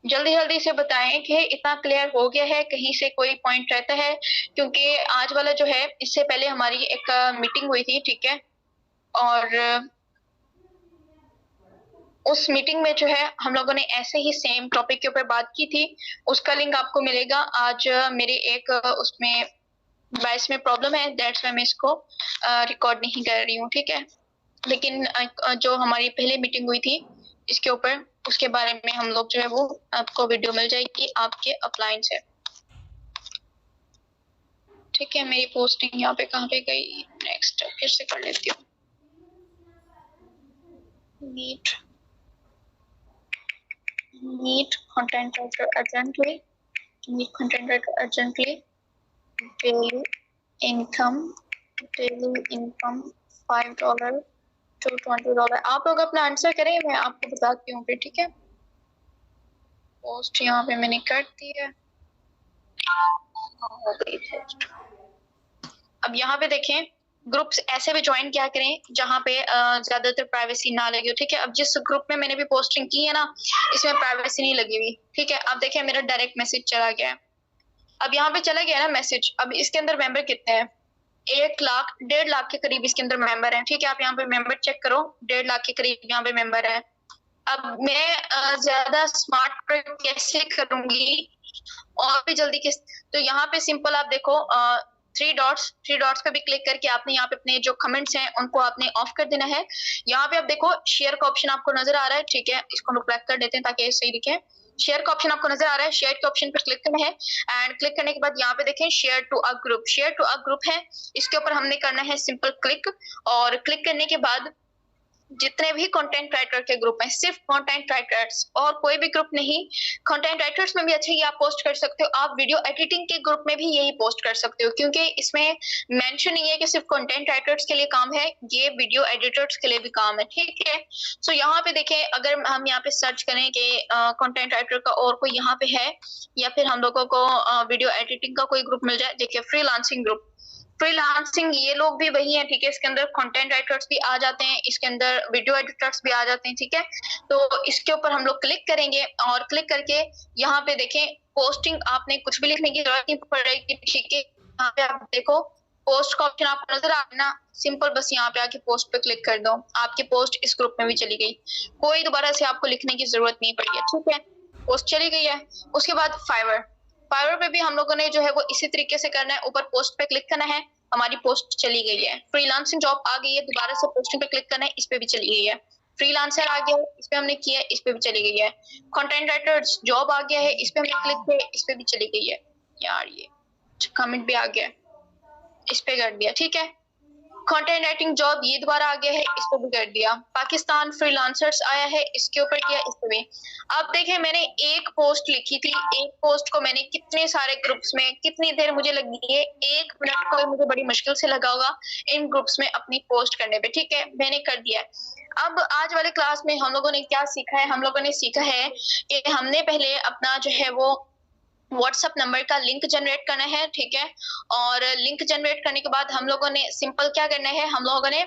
जल्दी जल्दी से बताएं कि इतना क्लियर हो गया है, कहीं से कोई पॉइंट रहता है, क्योंकि आज वाला जो है इससे पहले हमारी एक मीटिंग हुई थी। ठीक है, और उस मीटिंग में जो है हम लोगों ने ऐसे ही सेम टॉपिक के ऊपर बात की थी। उसका लिंक आपको मिलेगा आज मेरे एक उसमें बायस में प्रॉब्लम है, दैट्स वाई मैं इसको रिकॉर्ड नहीं कर रही हूँ, ठीक है। लेकिन जो हमारी पहले मीटिंग हुई थी इसके ऊपर, उसके बारे में हम लोग जो है वो आपको वीडियो मिल जाएगी आपके अपलाइन से, ठीक है। मेरी पोस्टिंग यहाँ पे कहाँ पे गई, नेक्स्ट फिर से कर लेती हूँ। Need content writer urgently, need content writer urgently, daily income $5 to $20। आप लोग अपना आंसर करें, मैं आपको बताती हूँ फिर, ठीक है। पोस्ट यहाँ पे मैंने कर दी है, हो गई पोस्ट। अब यहाँ पे देखें, ग्रुप्स ऐसे भी ज्वाइन क्या करें जहाँ पे ज्यादातर प्राइवेसी ना लगी हो, ठीक है। अब जिस ग्रुप में मैंने भी पोस्टिंग की है ना, इसमें प्राइवेसी नहीं लगी हुई, ठीक है। अब देखें मेरा डायरेक्ट मैसेज चला गया है, अब यहाँ पे चला गया ना मैसेज। अब इसके अंदर मेंबर कितने हैं, 1 लाख 1.5 लाख के करीब इसके अंदर मेंबर हैं, ठीक है। आप यहाँ पे मेंबर चेक करो, 1.5 लाख के करीब यहाँ पे मेंबर है। अब मैं ज्यादा स्मार्ट कैसे करूंगी और भी जल्दी किस, तो यहाँ पे सिंपल आप देखो, थ्री डॉट्स पे भी क्लिक करके आपने यहाँ पे अपने जो कमेंट्स हैं उनको आपने ऑफ कर देना है। यहाँ पे आप देखो शेयर का ऑप्शन आपको नजर आ रहा है, ठीक है। इसको हम ब्लैक कर देते हैं ताकि सही दिखे। शेयर का ऑप्शन आपको नजर आ रहा है, शेयर के ऑप्शन पर क्लिक करना है एंड क्लिक करने के बाद यहाँ पे देखें share to a group, share to a group है, इसके ऊपर हमने करना है सिंपल क्लिक। और क्लिक करने के बाद जितने भी कंटेंट राइटर के ग्रुप हैं, सिर्फ कंटेंट राइटर्स और कोई भी ग्रुप नहीं, कंटेंट राइटर्स में भी अच्छा ये आप पोस्ट कर सकते हो। आप वीडियो एडिटिंग के ग्रुप में भी यही पोस्ट कर सकते हो, क्योंकि इसमें मेंशन नहीं है कि सिर्फ कंटेंट राइटर्स के लिए काम है, ये वीडियो एडिटर्स के लिए भी काम है, ठीक है। सो यहाँ पे देखें, अगर हम यहाँ पे सर्च करें कि कंटेंट राइटर का और कोई यहाँ पे है, या फिर हम लोगों को वीडियो एडिटिंग का कोई ग्रुप मिल जाए, देखिए फ्रीलांसिंग ग्रुप, फ्रीलांसिंग ये लोग भी वही हैं, ठीक है। इसके अंदर कंटेंट राइटर्स भी आ जाते हैं, इसके अंदर वीडियो एडिटर्स भी आ जाते हैं, ठीक है। तो इसके ऊपर हम लोग क्लिक करेंगे और क्लिक करके यहाँ पे देखें पोस्टिंग, आपने कुछ भी लिखने की जरूरत नहीं पड़ेगी, ठीक है। यहाँ पे आप देखो पोस्ट का ऑप्शन आपको नजर आ रहा है ना, सिंपल बस यहाँ पे आके पोस्ट पे क्लिक कर दो, आपकी पोस्ट इस ग्रुप में भी चली गई, कोई दोबारा से आपको लिखने की जरूरत नहीं पड़ी है, ठीक है। पोस्ट चली गई है। उसके बाद फाइवर पे भी हम लोगों ने जो है वो इसी तरीके से करना है, ऊपर पोस्ट पे क्लिक करना है, हमारी पोस्ट चली गई है। फ्रीलांसिंग जॉब आ गई है, दोबारा से पोस्टिंग पे क्लिक करना है, इस पे भी चली गई है। फ्रीलांसर आ गया है, इस पे हमने किया है, इस पे भी चली गई है। कंटेंट राइटर्स जॉब आ गया है, इस पे हमने क्लिक किया, इस पे भी चली गई है। यार ये कमेंट भी आ गया, इस पे कर दिया, ठीक है। कंटेंट राइटिंग जॉब ये दोबारा आ गया है, इस पे भी कर दिया। पाकिस्तान फ्रीलांसर्स आया है, इसके ऊपर किया, इस पे भी। अब देखें मैंने एक पोस्ट लिखी थी, एक पोस्ट को मैंने कितने सारे ग्रुप्स में, कितनी देर मुझे लगी है, 1 मिनट को मुझे बड़ी मुश्किल से लगा होगा इन ग्रुप्स में अपनी पोस्ट करने पे, ठीक है। मैंने कर दिया है। अब आज वाले क्लास में हम लोगों ने क्या सीखा है, हम लोगों ने सीखा है कि हमने पहले अपना जो है वो व्हाट्सएप नंबर का लिंक जनरेट करना है, ठीक है। और लिंक जनरेट करने के बाद हम लोगों ने सिंपल क्या करना है, हम लोगों ने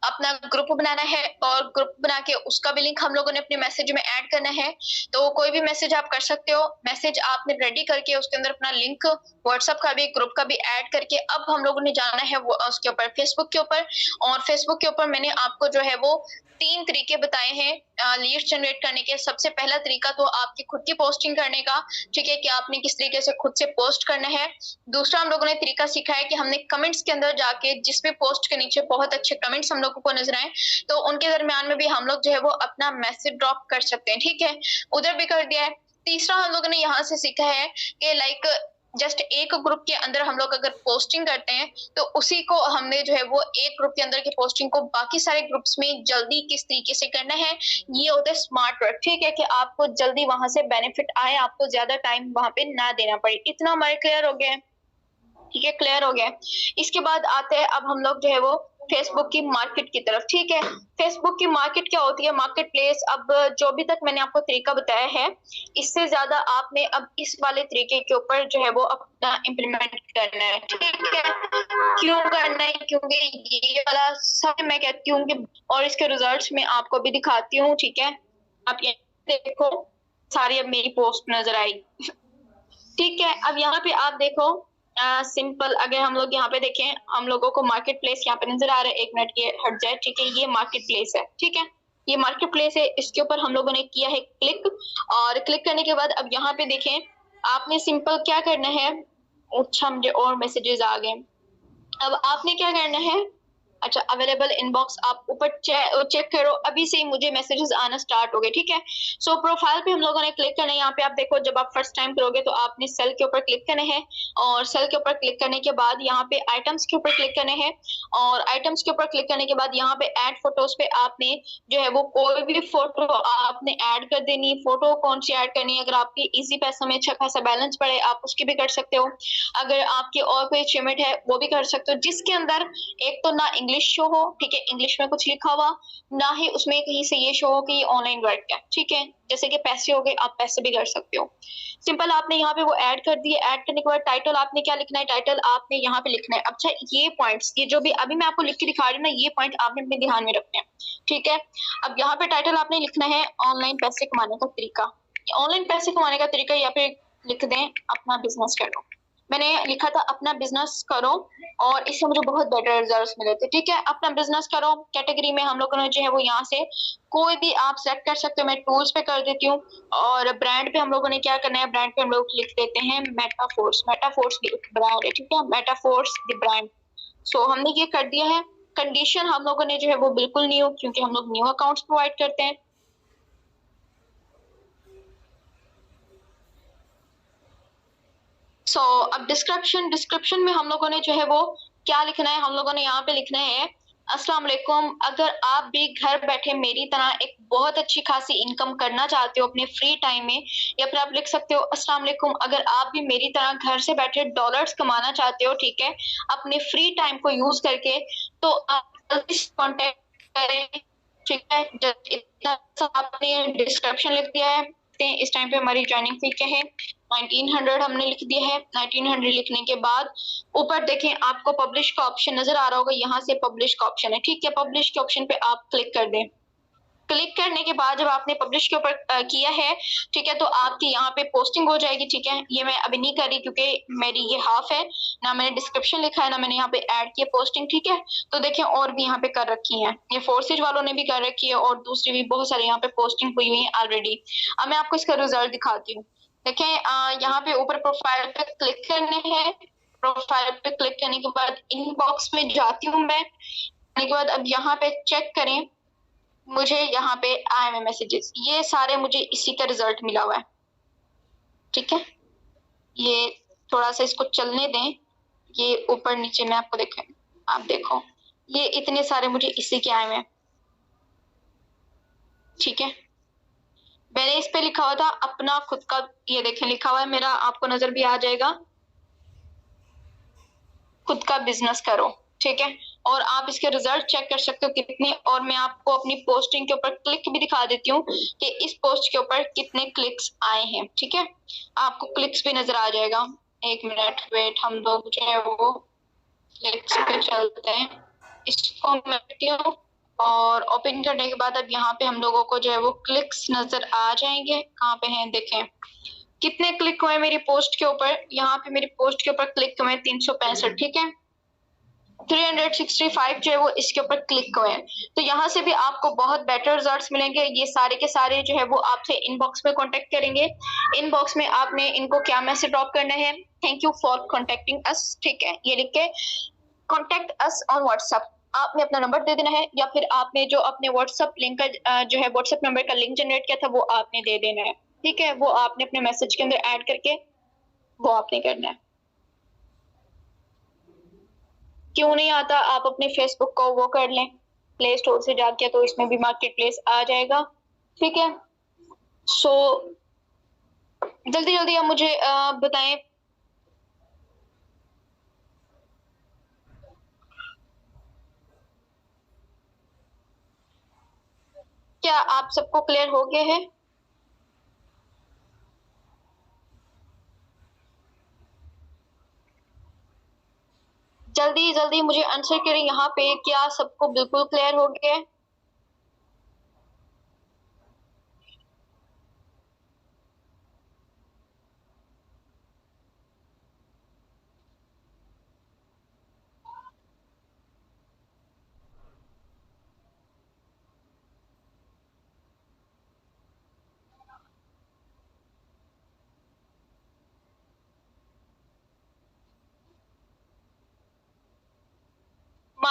अपना ग्रुप बनाना है और ग्रुप बना के उसका भी लिंक हम लोगों ने अपने मैसेज में ऐड करना है। तो कोई भी मैसेज आप कर सकते हो, मैसेज आपने रेडी करके उसके अंदर अपना लिंक व्हाट्सएप का भी ग्रुप का भी ऐड करके अब हम लोगों ने जाना है वो उसके ऊपर फेसबुक के ऊपर। और फेसबुक के ऊपर मैंने आपको जो है वो 3 तरीके बताए हैं लीड्स जनरेट करने के। सबसे पहला तरीका तो आपकी खुद की पोस्टिंग करने का, ठीक है, कि आपने किस तरीके से खुद से पोस्ट करना है। दूसरा हम लोगों ने तरीका सीखा है कि हमने कमेंट्स के अंदर जाके जिस भी पोस्ट के नीचे बहुत अच्छे कमेंट्स हम लोगों को नजर आए तो उनके दरमियान में भी हम लोग जो है वो अपना मैसेज ड्रॉप कर सकते हैं, ठीक है। उधर भी कर दिया है। तीसरा हम लोगों ने यहाँ से सीखा है कि लाइक जस्ट एक ग्रुप के अंदर हम लोग अगर पोस्टिंग करते हैं तो उसी को हमने जो है वो एक ग्रुप के अंदर की पोस्टिंग को बाकी सारे ग्रुप्स में जल्दी किस तरीके से करना है, ये होता है स्मार्ट वर्क, ठीक है। कि आपको जल्दी वहां से बेनिफिट आए, आपको ज्यादा टाइम वहां पे ना देना पड़े। इतना हमारे क्लियर हो गया है, ठीक है, क्लियर हो गया। इसके बाद आते हैं अब हम लोग जो है वो फेसबुक की मार्केट की तरफ, ठीक है। फेसबुक की मार्केट क्या होती है, मार्केट प्लेस। अब जो भी तक मैंने आपको तरीका बताया है इससे ज्यादा आपने अब इस वाले तरीके के ऊपर जो है वो अपना इम्प्लीमेंट करना है, ठीक है। क्यों करना है, क्योंकि ये वाला सब मैं कहती हूँ कि और इसके रिजल्ट्स में आपको भी दिखाती हूँ, ठीक है। आप ये देखो सारी अब मेरी पोस्ट नजर आई, ठीक है। अब यहाँ पे आप देखो सिंपल अगर हम लोग यहाँ पे देखें, हम लोगों को मार्केट प्लेस यहाँ पे नजर आ रहा है, 1 मिनट ये हट जाए, ठीक है। ये मार्केट प्लेस है, ठीक है, ये मार्केट प्लेस है। इसके ऊपर हम लोगों ने किया है क्लिक और क्लिक करने के बाद अब यहाँ पे देखें आपने सिंपल क्या करना है, अच्छा, मुझे और मैसेजेस आ गए। अब आपने क्या करना है, अच्छा अवेलेबल इनबॉक्स आप ऊपर चेक करो, अभी से ही मुझे मैसेजेस आना स्टार्ट हो गए, ठीक है। सो प्रोफाइल पे हम लोगों ने क्लिक करना है। यहाँ पे आप देखो, जब आप फर्स्ट टाइम करोगे तो आपने सेल के ऊपर क्लिक करना है, और सेल के ऊपर क्लिक करने के बाद यहाँ पे आइटम्स के ऊपर क्लिक करना है, और आइटम्स के ऊपर क्लिक करने के बाद यहाँ पे ऐड फोटोज पे आपने जो है वो कोई भी फोटो आपने ऐड कर देनी। फोटो कौन सी ऐड करनी है, अगर आपके इजी पैसा में अच्छा खासा बैलेंस पड़े आप उसकी भी कर सकते हो, अगर आपके और कोई अचीवमेंट है वो भी कर सकते हो, जिसके अंदर एक तो ना इंग्लिश शो हो, ठीक है, इंग्लिश में कुछ लिखा हुआ, ना ही उसमें कहीं से ये शो हो कि ऑनलाइन वर्क है, ठीक है। जैसे कि पैसे हो गए, आप पैसे भी कर सकते हो। सिंपल आपने यहाँ पे वो ऐड कर दिए। ऐड करने के बाद टाइटल आपने क्या लिखना है, टाइटल आपने यहाँ पे लिखना है। अच्छा, ये पॉइंट्स, ये जो भी अभी मैं आपको लिख के दिखा रही हूँ ना, ये पॉइंट आपने अपने ध्यान में रखने हैं, ठीक है। अब यहाँ पे टाइटल आपने लिखना है ऑनलाइन पैसे कमाने का तरीका, ऑनलाइन पैसे कमाने का तरीका, या फिर लिख दें अपना बिजनेस करो। मैंने लिखा था अपना बिजनेस करो, और इससे मुझे बहुत बेटर रिजल्ट्स मिले थे, ठीक है। अपना बिजनेस करो कैटेगरी में हम लोगों ने जो है वो यहाँ से कोई भी आप सेलेक्ट कर सकते हो। मैं टूल्स पे कर देती हूँ, और ब्रांड पे हम लोगों ने क्या करना है, ब्रांड पे हम लोग लिख देते हैं मेटाफोर्स। मेटाफोर्स भी एक ब्रांड है, ठीक है, मेटाफोर्स द ब्रांड। सो हमने ये कर दिया है। कंडीशन हम लोगों ने जो है वो बिल्कुल न्यू, क्योंकि हम लोग न्यू अकाउंट्स प्रोवाइड करते हैं। अब डिस्क्रिप्शन, डिस्क्रिप्शन में हम लोगों ने जो है वो क्या लिखना है, हम लोगों ने यहाँ पे लिखना है अस्सलाम वालेकुम, अगर आप भी घर बैठे मेरी तरह एक बहुत अच्छी खासी इनकम करना चाहते हो अपने फ्री टाइम में, या फिर आप लिख सकते हो अस्सलाम वालेकुम, अगर आप भी मेरी तरह घर से बैठे डॉलर्स कमाना चाहते हो, ठीक है, अपने फ्री टाइम को यूज करके, तो आप जल्दी से कॉन्टेक्ट करें, ठीक है। इतना सा आपने डिस्क्रिप्शन लिख दिया है। इस टाइम पे हमारी ज्वाइनिंग फी क्या है, 1900 हमने लिख दिया है। 1900 लिखने के बाद ऊपर देखें, आपको पब्लिश का ऑप्शन नजर आ रहा होगा, यहाँ से पब्लिश का ऑप्शन है, ठीक है। पब्लिश के ऑप्शन पे आप क्लिक कर दें। क्लिक करने के बाद जब आपने पब्लिश के ऊपर किया है, ठीक है, तो आपकी यहाँ पे पोस्टिंग हो जाएगी, ठीक है। ये मैं अभी नहीं कर रही क्योंकि मेरी ये हाफ है, ना मैंने डिस्क्रिप्शन लिखा है, ना मैंने यहाँ पे ऐड किया पोस्टिंग, ठीक है। तो देखिए और भी यहाँ पे कर रखी है, ये फोर्सेज वालों ने भी कर रखी है, और दूसरी भी बहुत सारे यहाँ पे पोस्टिंग हुई हुई है ऑलरेडी। अब मैं आपको इसका रिजल्ट दिखाती हूँ। देखें, यहाँ पे ऊपर प्रोफाइल पे क्लिक करने हैं। प्रोफाइल पे क्लिक करने के बाद इनबॉक्स में जाती हूँ मैं, के बाद अब यहाँ पे चेक करें, मुझे यहाँ पे आए हुए मैसेजेस, ये सारे मुझे इसी का रिजल्ट मिला हुआ है, ठीक है। ये थोड़ा सा इसको चलने दें, ये ऊपर नीचे मैं आपको देखें, आप देखो ये इतने सारे मुझे इसी के आए हुए हैं, ठीक है। मैंने इस पे लिखा हुआ था अपना खुद का, ये देखें लिखा हुआ है मेरा, आपको नजर भी आ जाएगा, खुद का बिजनेस करो, ठीक है। और आप इसके रिजल्ट चेक कर सकते हो कितने, और मैं आपको अपनी पोस्टिंग के ऊपर क्लिक भी दिखा देती हूँ कि इस पोस्ट के ऊपर कितने क्लिक्स आए हैं, ठीक है। आपको क्लिक्स भी नजर आ जाएगा। एक मिनट वेट, हम लोग जो है वो क्लिक्स पे चलते हैं। इसको मैं करती हूँ, और ओपन करने के बाद अब यहाँ पे हम लोगों को जो है वो क्लिक्स नजर आ जाएंगे। कहाँ पे हैं, देखें कितने क्लिक हुए मेरी पोस्ट के ऊपर। यहाँ पे मेरी पोस्ट के ऊपर क्लिक हुए 365, ठीक है। 365 जो है वो इसके ऊपर क्लिक हुए हैं। तो यहाँ से भी आपको बहुत बेटर रिजल्ट्स मिलेंगे। ये सारे के सारे जो है वो आपसे इनबॉक्स में कांटेक्ट करेंगे। इनबॉक्स में आपने इनको क्या मैसेज ड्रॉप करना है, थैंक यू फॉर कॉन्टेक्टिंग अस, ठीक है, ये लिख के कॉन्टेक्ट अस ऑन व्हाट्सएप। आपने अपना नंबर दे देना है, या फिर आपने जो अपने व्हाट्सएप लिंक का जो है व्हाट्सएप नंबर का लिंक जनरेट किया था वो आपने दे देना है, ठीक है। वो आपने अपने मैसेज के अंदर ऐड करके वो आपने करना है। क्यों नहीं आता, आप अपने फेसबुक को वो कर लें, प्ले स्टोर से जाके, तो इसमें भी मार्केट प्लेस आ जाएगा, ठीक है। सो जल्दी जल्दी आप मुझे बताएं, क्या आप सबको क्लियर हो गया है? जल्दी जल्दी मुझे आंसर करें यहाँ पे, क्या सबको बिल्कुल क्लियर हो गया है?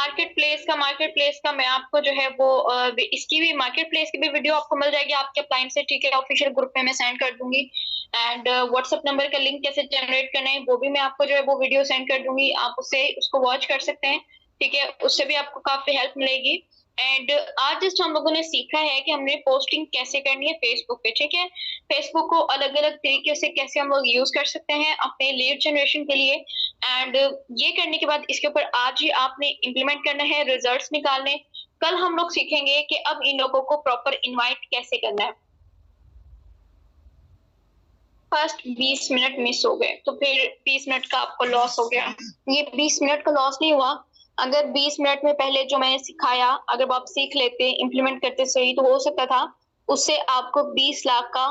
मार्केट प्लेस का मैं आपको जो है वो इसकी भी मार्केट प्लेस की भी वीडियो आपको मिल जाएगी आपके क्लाइंट से, ठीक है, ऑफिशियल ग्रुप में मैं सेंड कर दूंगी। एंड व्हाट्सएप नंबर का लिंक कैसे जनरेट करना है वो भी मैं आपको जो है वो वीडियो सेंड कर दूंगी, आप उससे उसको वॉच कर सकते हैं, ठीक है, उससे भी आपको काफी हेल्प मिलेगी। एंड आज जस्ट हम लोगों ने सीखा है कि हमने पोस्टिंग कैसे करनी है फेसबुक पे, ठीक है, फेसबुक को अलग अलग तरीके से कैसे हम लोग यूज कर सकते हैं अपने लीड जनरेशन के लिए। एंड ये करने के बाद इसके ऊपर आज ही आपने इम्प्लीमेंट करना है, रिजल्ट्स निकालने। कल हम लोग सीखेंगे कि अब इन लोगों को प्रॉपर इनवाइट कैसे करना है। फर्स्ट 20 मिनट मिस हो गए तो फिर 20 मिनट का आपको लॉस हो गया। ये 20 मिनट का लॉस नहीं हुआ, अगर 20 मिनट में पहले जो मैंने सिखाया अगर आप सीख लेते इम्प्लीमेंट करते सही तो हो सकता था उससे आपको 20 लाख का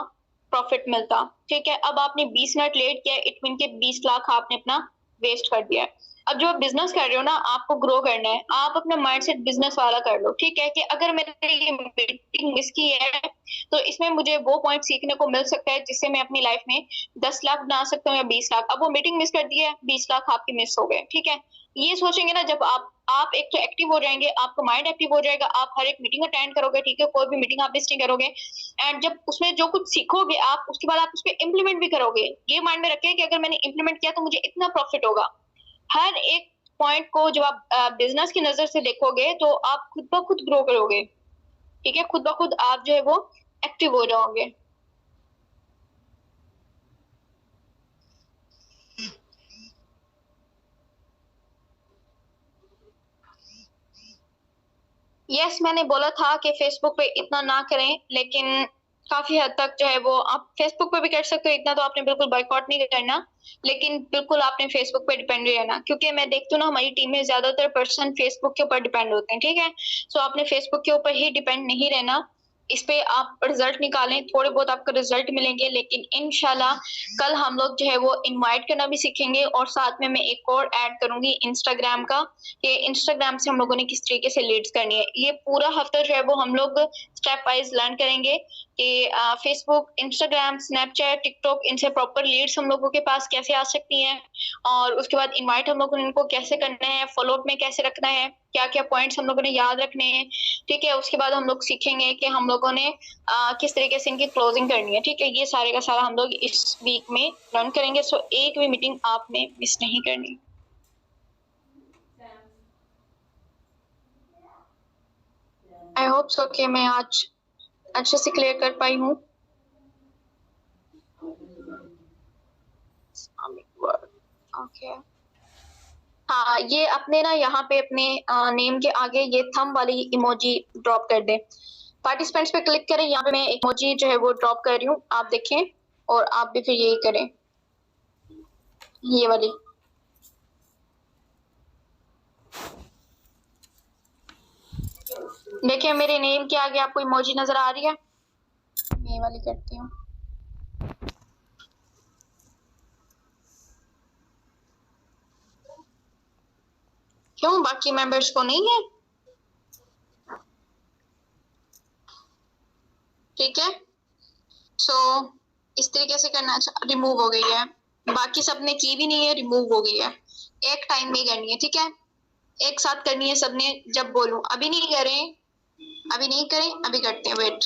प्रॉफिट मिलता, ठीक है। अब आपने 20 मिनट लेट किया, इट मीन के 20 लाख आपने अपना वेस्ट कर दिया है। अब जो आप बिजनेस कर रहे हो ना, आपको ग्रो करना है, आप अपना माइंडसेट बिजनेस वाला कर लो, ठीक है, कि अगर मैंने ये मीटिंग मिस की है तो इसमें मुझे वो पॉइंट सीखने को मिल सकता है जिससे मैं अपनी लाइफ में 10 लाख बना सकता हूँ या 20 लाख। अब वो मीटिंग मिस कर दी है, 20 लाख आपके मिस हो गए, ठीक है। ये सोचेंगे ना, जब आप एक तो एक्टिव हो जाएंगे, आपका माइंड एक्टिव हो जाएगा, आप हर एक मीटिंग अटेंड करोगे, ठीक है, कोई भी मीटिंग आप मिस नहीं करोगे। एंड जब उसमें जो कुछ सीखोगे आप उसके बाद आप उस पर इम्प्लीमेंट भी करोगे, ये माइंड में रखें कि अगर मैंने इम्प्लीमेंट किया तो मुझे इतना प्रॉफिट होगा। हर एक पॉइंट को जब आप बिजनेस की नजर से देखोगे तो आप खुद ब खुद ग्रो करोगे, ठीक है, खुद ब खुद आप जो है वो एक्टिव हो जाओगे। यस, मैंने बोला था कि फेसबुक पे इतना ना करें, लेकिन काफी हद तक जो है वो आप फेसबुक पे भी कर सकते हो, इतना तो आपने बिल्कुल बॉयकॉट नहीं करना, लेकिन बिल्कुल आपने फेसबुक पे डिपेंड रहना, क्योंकि मैं देखती हूँ ना हमारी टीम में ज्यादातर पर्सन फेसबुक के ऊपर डिपेंड होते हैं, ठीक है। सो आपने फेसबुक के ऊपर ही डिपेंड नहीं रहना, इस पे आप रिजल्ट निकालें, थोड़े बहुत आपको रिजल्ट मिलेंगे, लेकिन इंशाल्लाह कल हम लोग जो है वो इनवाइट करना भी सीखेंगे, और साथ में मैं एक और ऐड करूंगी इंस्टाग्राम का, कि इंस्टाग्राम से हम लोगों ने किस तरीके से लीड्स करनी है। ये पूरा हफ्ता जो है वो हम लोग स्टेप वाइज लर्न करेंगे कि फेसबुक, इंस्टाग्राम, स्नैपचैट, टिकटॉक, इनसे प्रॉपर लीड्स हम लोगों के पास कैसे आ सकती हैं, और उसके बाद इनवाइट हम लोगों ने इनको कैसे करना है, फॉलोअप में कैसे रखना है, क्या क्या पॉइंट्स हम लोगों ने याद रखने हैं, ठीक है। उसके बाद हम लोग सीखेंगे कि हम लोगों ने किस तरीके से इनकी क्लोजिंग करनी है, ठीक है। ये सारे का सारा हम लोग इस वीक में लर्न करेंगे, सो एक भी मीटिंग आपने मिस नहीं करनी। आई होप सो कि मैं आज अच्छे से क्लियर कर पाई हूँ। ओके, हाँ, ये अपने ना यहाँ पे अपने नेम के आगे ये थंब वाली इमोजी ड्रॉप कर दें। पार्टिसिपेंट्स पे क्लिक करें, यहाँ पे मैं इमोजी जो है वो ड्रॉप कर रही हूँ, आप देखें, और आप भी फिर यही करें, ये वाली। देखिए मेरे नेम के आगे आपको इमोजी नजर आ रही है, ये वाली करती हूँ। क्यों बाकी मेंबर्स को नहीं है? ठीक है, सो इस तरीके से करना। अच्छा, रिमूव हो गई है, बाकी सबने की भी नहीं है, रिमूव हो गई है। एक टाइम में करनी है, ठीक है, एक साथ करनी है सबने, जब बोलूं। अभी नहीं करें, अभी नहीं करें, अभी करते हैं, वेट।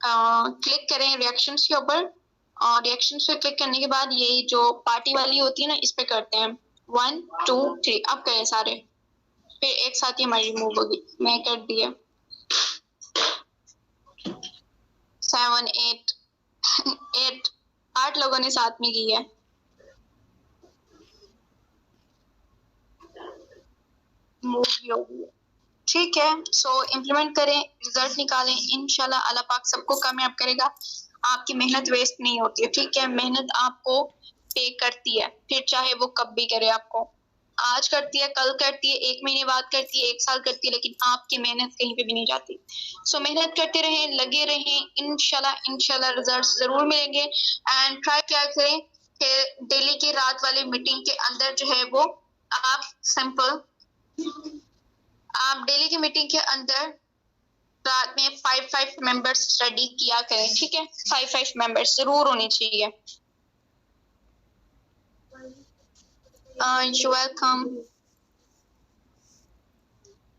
क्लिक करें रिएक्शंस के ऊपर, और रिएक्शंस पे क्लिक करने के बाद ये जो पार्टी वाली होती है ना, इस पे करते हैं 1 2 3। अब करें सारे, फिर एक साथ ही हमारी रिमूव होगी। मैं कर दिया 7 8 8 लोगों ने साथ में की है। मूव भी होगी, ठीक है। सो इम्प्लीमेंट करें, रिजल्ट निकालें, इंशाल्लाह अल्लाह पाक सबको कामयाब करेगा। आपकी मेहनत वेस्ट नहीं होती है, ठीक है, मेहनत आपको पे करती है, फिर चाहे वो कब भी करे आपको। आज करती है, कल करती है, 1 महीने बाद करती है, 1 साल करती है, लेकिन आपकी मेहनत कहीं पे भी नहीं जाती। सो मेहनत करते रहें, लगे रहें, इंशाल्लाह इंशाल्लाह रिजल्ट जरूर मिलेंगे। एंड ट्राई क्या करें कि डेली की रात वाली मीटिंग के अंदर जो है वो आप सिंपल, आप डेली की मीटिंग के अंदर रात में 5 मेंबर्स स्टडी किया करें, ठीक है, 5 मेंबर्स जरूर होने चाहिए। You welcome.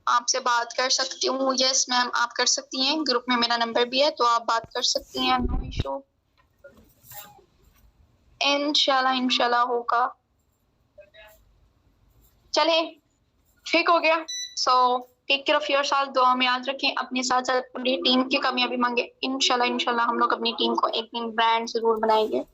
आपसे बात कर सकती हूँ। यस मैम, आप कर सकती हैं, ग्रुप में मेरा नंबर भी है तो आप बात कर सकती हैं, नो इशू। इंशाल्लाह इंशाल्लाह होगा। चले, ठीक हो गया। So take care of yourself, दुआ में याद रखें, अपने साथ साथ पूरी टीम की कामयाबी मांगे। इंशाल्लाह इंशाल्लाह हम लोग अपनी टीम को एक दिन ब्रांड जरूर बनाएंगे।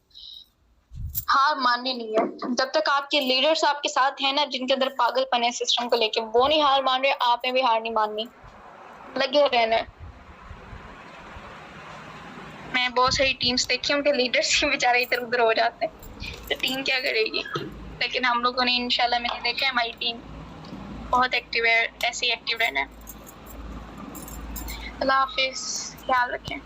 हार माननी नहीं है। जब तक आपके लीडर्स आपके साथ हैं ना, जिनके अंदर पागलपन है सिस्टम को लेके, वो नहीं हार मान रहे, आपने भी हार नहीं माननी, लगे रहना है। मैं बहुत सारी टीम्स देखी, उनके लीडर्स ही बेचारे इधर उधर हो जाते हैं, तो टीम क्या करेगी। लेकिन हम लोगों ने इंशाल्लाह, मैंने देखा है हमारी टीम बहुत एक्टिव है, ऐसे ही एक्टिव रहना है। अल्लाह हाफिज, ख्याल रखें।